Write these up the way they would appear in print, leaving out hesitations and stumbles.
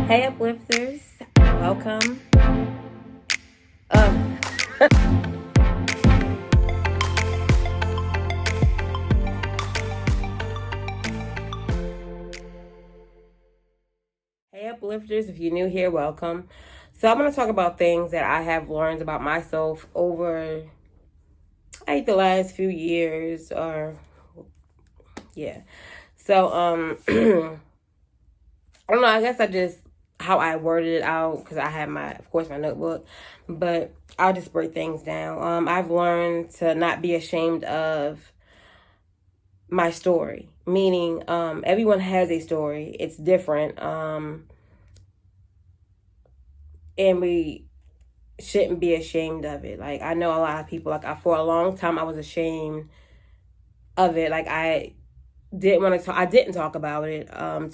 Hey, Uplifters, welcome. Um, hey, Uplifters, if you're new here, welcome. So, I'm going to talk about things that I have learned about myself over the last few years, or yeah. So, I don't know, I guess I just, how I worded it out, because I have of course, my notebook, but I'll just break things down. I've learned to not be ashamed of my story, meaning everyone has a story. It's different, and we shouldn't be ashamed of it. Like, I know a lot of people, for a long time I was ashamed of it. Like, I didn't talk about it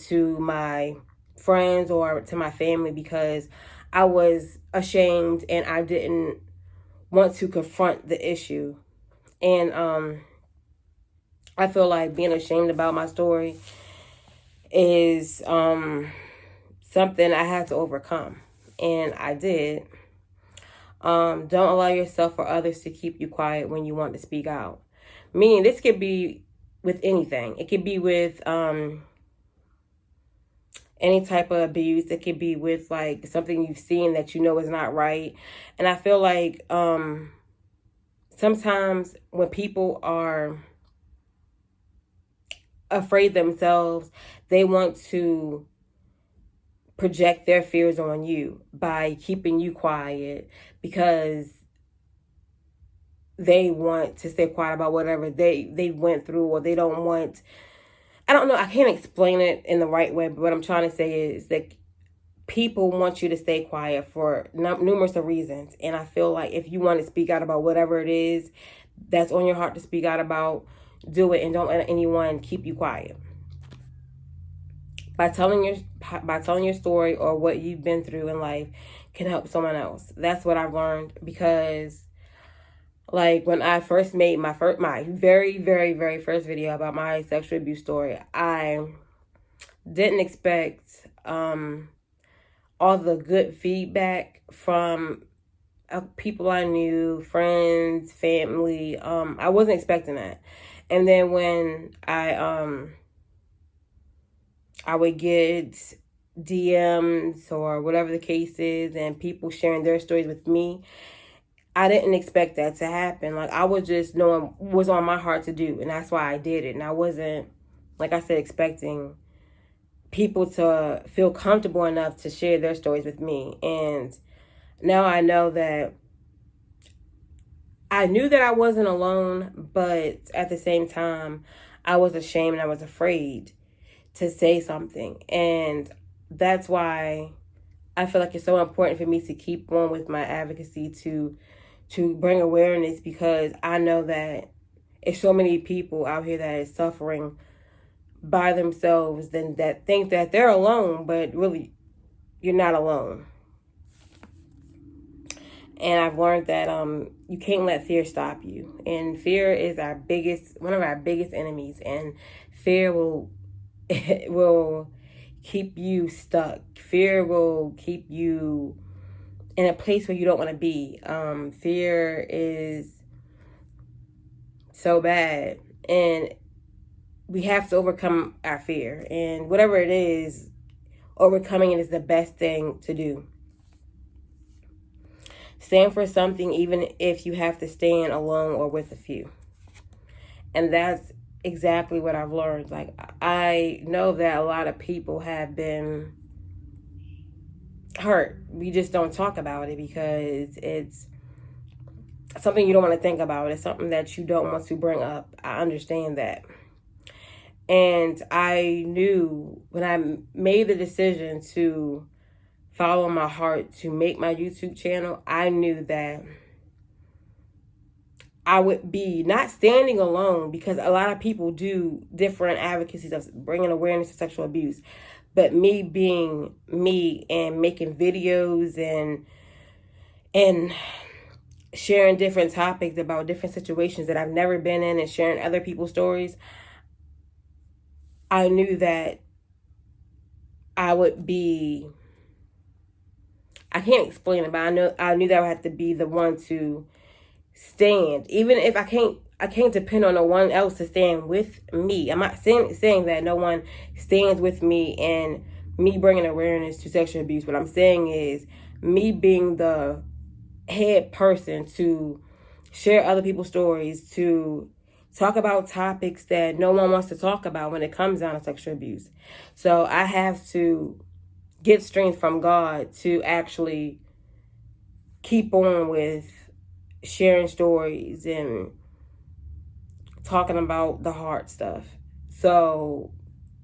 to my friends or to my family because I was ashamed and I didn't want to confront the issue. And I feel like being ashamed about my story is something I had to overcome, and I did. Don't allow yourself or others to keep you quiet when you want to speak out. Meaning, this could be with anything. It could be with any type of abuse. It could be with like something you've seen that you know is not right. And I feel like sometimes when people are afraid themselves, they want to project their fears on you by keeping you quiet because they want to stay quiet about whatever they went through, or they don't want, I don't know, I can't explain it in the right way, but what I'm trying to say is that people want you to stay quiet for numerous of reasons. And I feel like if you want to speak out about whatever it is that's on your heart to speak out about, do it, and don't let anyone keep you quiet. By telling your story or what you've been through in life can help someone else. That's what I've learned, because like when I first made my very, very, very first video about my sexual abuse story, I didn't expect all the good feedback from people I knew, friends, family. I wasn't expecting that. And then when I would get DMs or whatever the case is, and people sharing their stories with me, I didn't expect that to happen. Like, I was just knowing what was on my heart to do, and that's why I did it. And I wasn't, like I said, expecting people to feel comfortable enough to share their stories with me. And now I know that I knew that I wasn't alone, but at the same time, I was ashamed and I was afraid to say something. And that's why I feel like it's so important for me to keep on with my advocacy to bring awareness, because I know that it's so many people out here that is suffering by themselves, then that think that they're alone, but really you're not alone. And I've learned that you can't let fear stop you. And fear is one of our biggest enemies, and fear will keep you stuck. Fear will keep you in a place where you don't want to be. Fear is so bad, and we have to overcome our fear. And whatever it is, overcoming it is the best thing to do. Stand for something, even if you have to stand alone or with a few. And that's exactly what I've learned. Like, I know that a lot of people have been hurt. We just don't talk about it because it's something you don't want to think about. It's something that you don't want to bring up. I understand that. And I knew when I made the decision to follow my heart to make my YouTube channel, I knew that I would be not standing alone, because a lot of people do different advocacies of bringing awareness to sexual abuse. But me being me and making videos and sharing different topics about different situations that I've never been in and sharing other people's stories, I knew that I would be I can't explain it, but I knew that I would have to be the one to stand. Even if I can't depend on no one else to stand with me. I'm not saying that no one stands with me and me bringing awareness to sexual abuse. What I'm saying is me being the head person to share other people's stories, to talk about topics that no one wants to talk about when it comes down to sexual abuse. So I have to get strength from God to actually keep on with sharing stories and talking about the hard stuff. So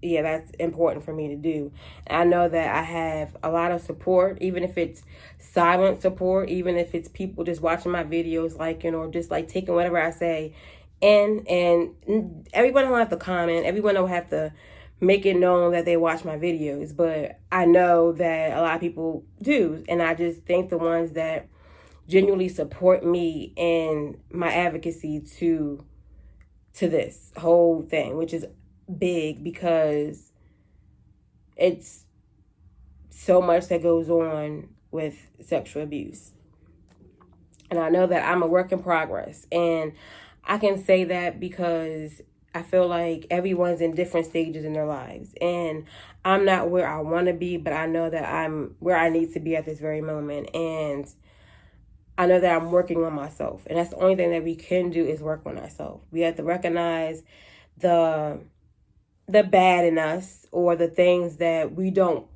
yeah, that's important for me to do. I know that I have a lot of support, even if it's silent support, even if it's people just watching my videos, liking, or just like taking whatever I say in. And everyone don't have to comment. Everyone don't have to make it known that they watch my videos. But I know that a lot of people do. And I just think the ones that genuinely support me in my advocacy to this whole thing, which is big because it's so much that goes on with sexual abuse. And I know that I'm a work in progress. And I can say that because I feel like everyone's in different stages in their lives. And I'm not where I want to be, but I know that I'm where I need to be at this very moment. And I know that I'm working on myself. And that's the only thing that we can do is work on ourselves. We have to recognize the bad in us or the things that we don't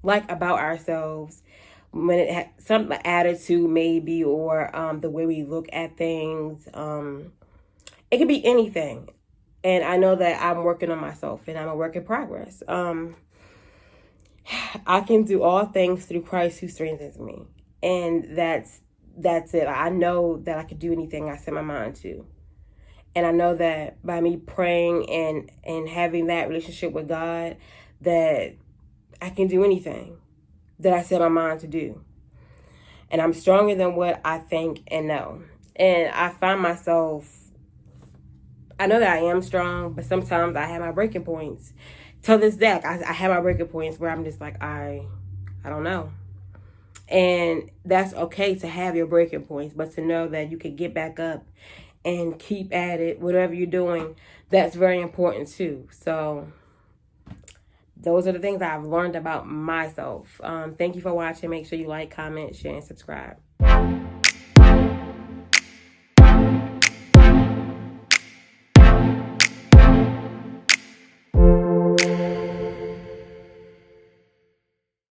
like about ourselves, when it has some attitude maybe, or the way we look at things. It could be anything. And I know that I'm working on myself and I'm a work in progress. I can do all things through Christ who strengthens me. And that's it. I know that I could do anything I set my mind to. And I know that by me praying and having that relationship with God, that I can do anything that I set my mind to do. And I'm stronger than what I think and know. And I find myself, I know that I am strong, but sometimes I have my breaking points. To this day, I have my breaking points where I'm just like, I don't know. And that's okay to have your breaking points, but to know that you can get back up and keep at it, whatever you're doing, that's very important too. So those are the things I've learned about myself. Thank you for watching. Make sure you like, comment, share, and subscribe.